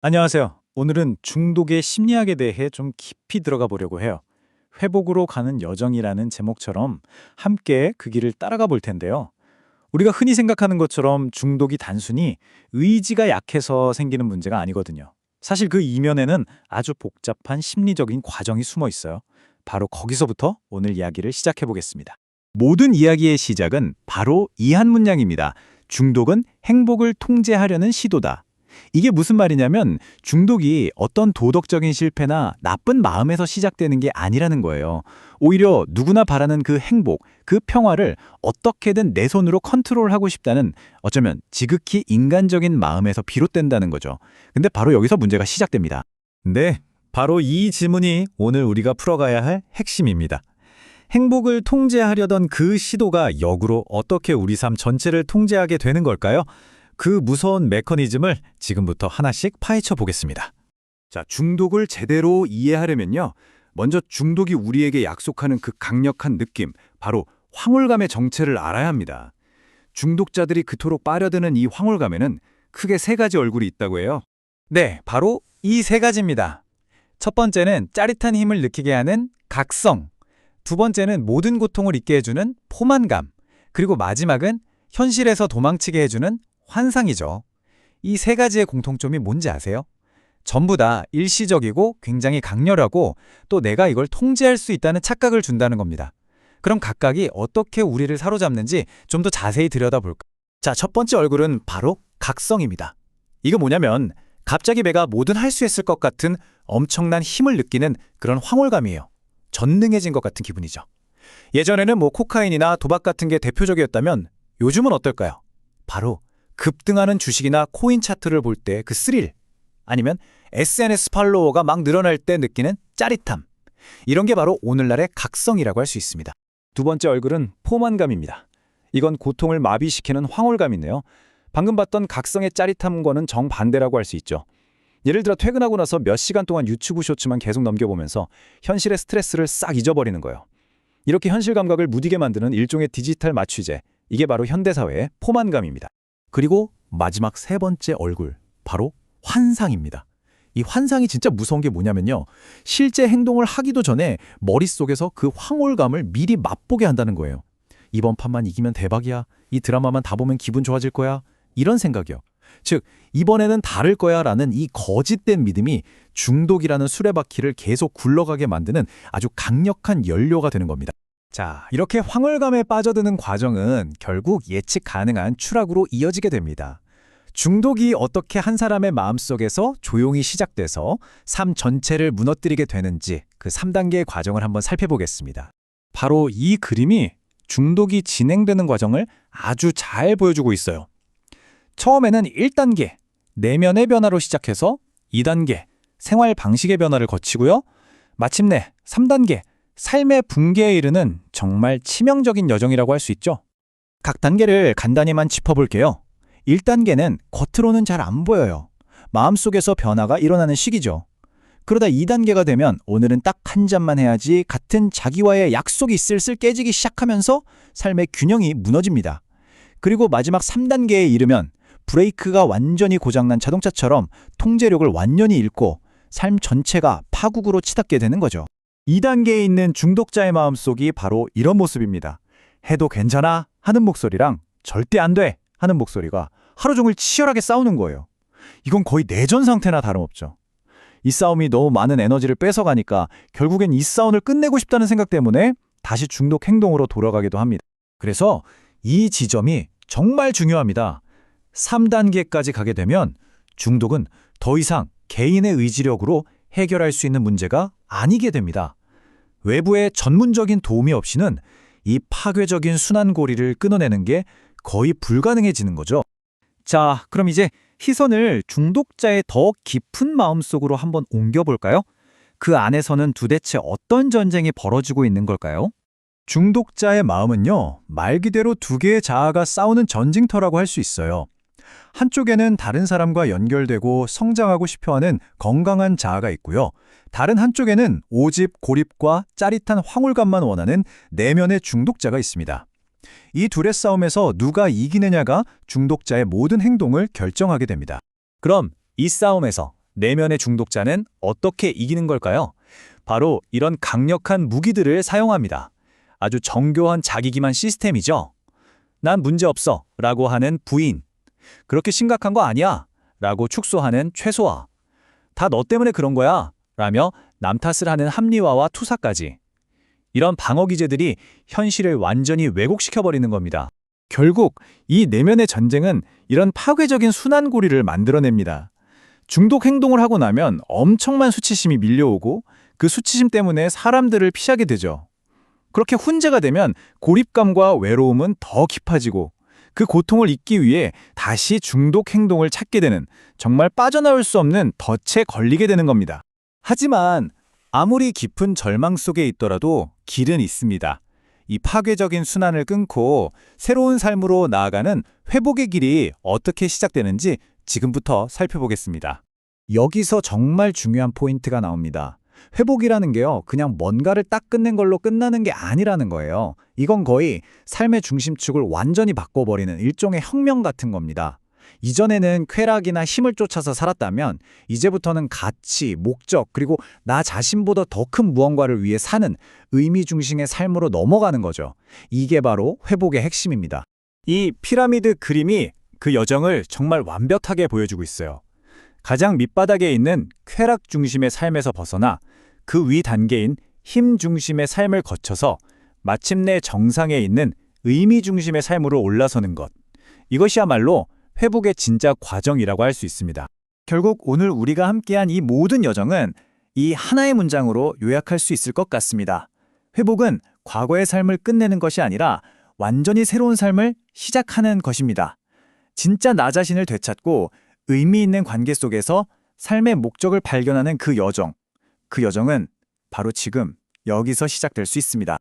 안녕하세요. 오늘은 중독의 심리학에 대해 좀 깊이 들어가 보려고 해요. 회복으로 가는 여정이라는 제목처럼 함께 그 길을 따라가 볼 텐데요. 우리가 흔히 생각하는 것처럼 중독이 단순히 의지가 약해서 생기는 문제가 아니거든요. 사실 그 이면에는 아주 복잡한 심리적인 과정이 숨어 있어요. 바로 거기서부터 오늘 이야기를 시작해 보겠습니다. 모든 이야기의 시작은 바로 이 한 문장입니다. 중독은 행복을 통제하려는 시도다. 이게 무슨 말이냐면 중독이 어떤 도덕적인 실패나 나쁜 마음에서 시작되는 게 아니라는 거예요. 오히려 누구나 바라는 그 행복, 그 평화를 어떻게든 내 손으로 컨트롤하고 싶다는 어쩌면 지극히 인간적인 마음에서 비롯된다는 거죠. 근데 바로 여기서 문제가 시작됩니다. 네, 바로 이 질문이 오늘 우리가 풀어가야 할 핵심입니다. 행복을 통제하려던 그 시도가 역으로 어떻게 우리 삶 전체를 통제하게 되는 걸까요? 그 무서운 메커니즘을 지금부터 하나씩 파헤쳐 보겠습니다. 자, 중독을 제대로 이해하려면요. 먼저 중독이 우리에게 약속하는 그 강력한 느낌, 바로 황홀감의 정체를 알아야 합니다. 중독자들이 그토록 빠려드는 이 황홀감에는 크게 세 가지 얼굴이 있다고 해요. 네, 바로 이 세 가지입니다. 첫 번째는 짜릿한 힘을 느끼게 하는 각성, 두 번째는 모든 고통을 잊게 해주는 포만감, 그리고 마지막은 현실에서 도망치게 해주는 환상이죠. 이 세 가지의 공통점이 뭔지 아세요? 전부 다 일시적이고 굉장히 강렬하고 또 내가 이걸 통제할 수 있다는 착각을 준다는 겁니다. 그럼 각각이 어떻게 우리를 사로잡는지 좀 더 자세히 들여다볼까? 자, 첫 번째 얼굴은 바로 각성입니다. 이거 뭐냐면 갑자기 내가 뭐든 할 수 있을 것 같은 엄청난 힘을 느끼는 그런 황홀감이에요. 전능해진 것 같은 기분이죠. 예전에는 코카인이나 도박 같은 게 대표적이었다면 요즘은 어떨까요? 바로 급등하는 주식이나 코인 차트를 볼 때 그 스릴, 아니면 SNS 팔로워가 막 늘어날 때 느끼는 짜릿함, 이런 게 바로 오늘날의 각성이라고 할 수 있습니다. 두 번째 얼굴은 포만감입니다. 이건 고통을 마비시키는 황홀감이네요. 방금 봤던 각성의 짜릿함과는 정반대라고 할 수 있죠. 예를 들어 퇴근하고 나서 몇 시간 동안 유튜브 쇼츠만 계속 넘겨보면서 현실의 스트레스를 싹 잊어버리는 거예요. 이렇게 현실 감각을 무디게 만드는 일종의 디지털 마취제, 이게 바로 현대사회의 포만감입니다. 그리고 마지막 세 번째 얼굴, 바로 환상입니다. 이 환상이 진짜 무서운 게 뭐냐면요. 실제 행동을 하기도 전에 머릿속에서 그 황홀감을 미리 맛보게 한다는 거예요. 이번 판만 이기면 대박이야. 이 드라마만 다 보면 기분 좋아질 거야. 이런 생각이요. 즉, 이번에는 다를 거야 라는 이 거짓된 믿음이 중독이라는 수레바퀴를 계속 굴러가게 만드는 아주 강력한 연료가 되는 겁니다. 자, 이렇게 황홀감에 빠져드는 과정은 결국 예측 가능한 추락으로 이어지게 됩니다. 중독이 어떻게 한 사람의 마음속에서 조용히 시작돼서 삶 전체를 무너뜨리게 되는지 그 3단계의 과정을 한번 살펴보겠습니다. 바로 이 그림이 중독이 진행되는 과정을 아주 잘 보여주고 있어요. 처음에는 1단계, 내면의 변화로 시작해서 2단계, 생활 방식의 변화를 거치고요. 마침내 3단계, 삶의 붕괴에 이르는 정말 치명적인 여정이라고 할 수 있죠. 각 단계를 간단히만 짚어볼게요. 1단계는 겉으로는 잘 안 보여요. 마음속에서 변화가 일어나는 시기죠. 그러다 2단계가 되면 오늘은 딱 한 잔만 해야지 같은 자기와의 약속이 슬슬 깨지기 시작하면서 삶의 균형이 무너집니다. 그리고 마지막 3단계에 이르면 브레이크가 완전히 고장난 자동차처럼 통제력을 완전히 잃고 삶 전체가 파국으로 치닫게 되는 거죠. 2단계에 있는 중독자의 마음속이 바로 이런 모습입니다. 해도 괜찮아 하는 목소리랑 절대 안 돼 하는 목소리가 하루 종일 치열하게 싸우는 거예요. 이건 거의 내전 상태나 다름없죠. 이 싸움이 너무 많은 에너지를 뺏어가니까 결국엔 이 싸움을 끝내고 싶다는 생각 때문에 다시 중독 행동으로 돌아가기도 합니다. 그래서 이 지점이 정말 중요합니다. 3단계까지 가게 되면 중독은 더 이상 개인의 의지력으로 해결할 수 있는 문제가 아니게 됩니다. 외부의 전문적인 도움이 없이는 이 파괴적인 순환고리를 끊어내는 게 거의 불가능해지는 거죠. 자, 그럼 이제 시선을 중독자의 더 깊은 마음속으로 한번 옮겨볼까요? 그 안에서는 도대체 어떤 전쟁이 벌어지고 있는 걸까요? 중독자의 마음은요, 말 그대로 두 개의 자아가 싸우는 전쟁터라고 할 수 있어요. 한쪽에는 다른 사람과 연결되고 성장하고 싶어하는 건강한 자아가 있고요. 다른 한쪽에는 오집, 고립과 짜릿한 황홀감만 원하는 내면의 중독자가 있습니다. 이 둘의 싸움에서 누가 이기느냐가 중독자의 모든 행동을 결정하게 됩니다. 그럼 이 싸움에서 내면의 중독자는 어떻게 이기는 걸까요? 바로 이런 강력한 무기들을 사용합니다. 아주 정교한 자기 기만 시스템이죠. 난 문제없어 라고 하는 부인. 그렇게 심각한 거 아니야 라고 축소하는 최소화. 다 너 때문에 그런 거야 라며 남 탓을 하는 합리화와 투사까지. 이런 방어 기제들이 현실을 완전히 왜곡시켜버리는 겁니다. 결국 이 내면의 전쟁은 이런 파괴적인 순환고리를 만들어냅니다. 중독 행동을 하고 나면 엄청난 수치심이 밀려오고 그 수치심 때문에 사람들을 피하게 되죠. 그렇게 훈제가 되면 고립감과 외로움은 더 깊어지고 그 고통을 잊기 위해 다시 중독 행동을 찾게 되는 정말 빠져나올 수 없는 덫에 걸리게 되는 겁니다. 하지만 아무리 깊은 절망 속에 있더라도 길은 있습니다. 이 파괴적인 순환을 끊고 새로운 삶으로 나아가는 회복의 길이 어떻게 시작되는지 지금부터 살펴보겠습니다. 여기서 정말 중요한 포인트가 나옵니다. 회복이라는 게요, 그냥 뭔가를 딱 끝낸 걸로 끝나는 게 아니라는 거예요. 이건 거의 삶의 중심축을 완전히 바꿔버리는 일종의 혁명 같은 겁니다. 이전에는 쾌락이나 힘을 쫓아서 살았다면 이제부터는 가치, 목적, 그리고 나 자신보다 더 큰 무언가를 위해 사는 의미 중심의 삶으로 넘어가는 거죠. 이게 바로 회복의 핵심입니다. 이 피라미드 그림이 그 여정을 정말 완벽하게 보여주고 있어요. 가장 밑바닥에 있는 쾌락 중심의 삶에서 벗어나 그 위 단계인 힘 중심의 삶을 거쳐서 마침내 정상에 있는 의미 중심의 삶으로 올라서는 것. 이것이야말로 회복의 진짜 과정이라고 할 수 있습니다. 결국 오늘 우리가 함께한 이 모든 여정은 이 하나의 문장으로 요약할 수 있을 것 같습니다. 회복은 과거의 삶을 끝내는 것이 아니라 완전히 새로운 삶을 시작하는 것입니다. 진짜 나 자신을 되찾고 의미 있는 관계 속에서 삶의 목적을 발견하는 그 여정. 그 여정은 바로 지금 여기서 시작될 수 있습니다.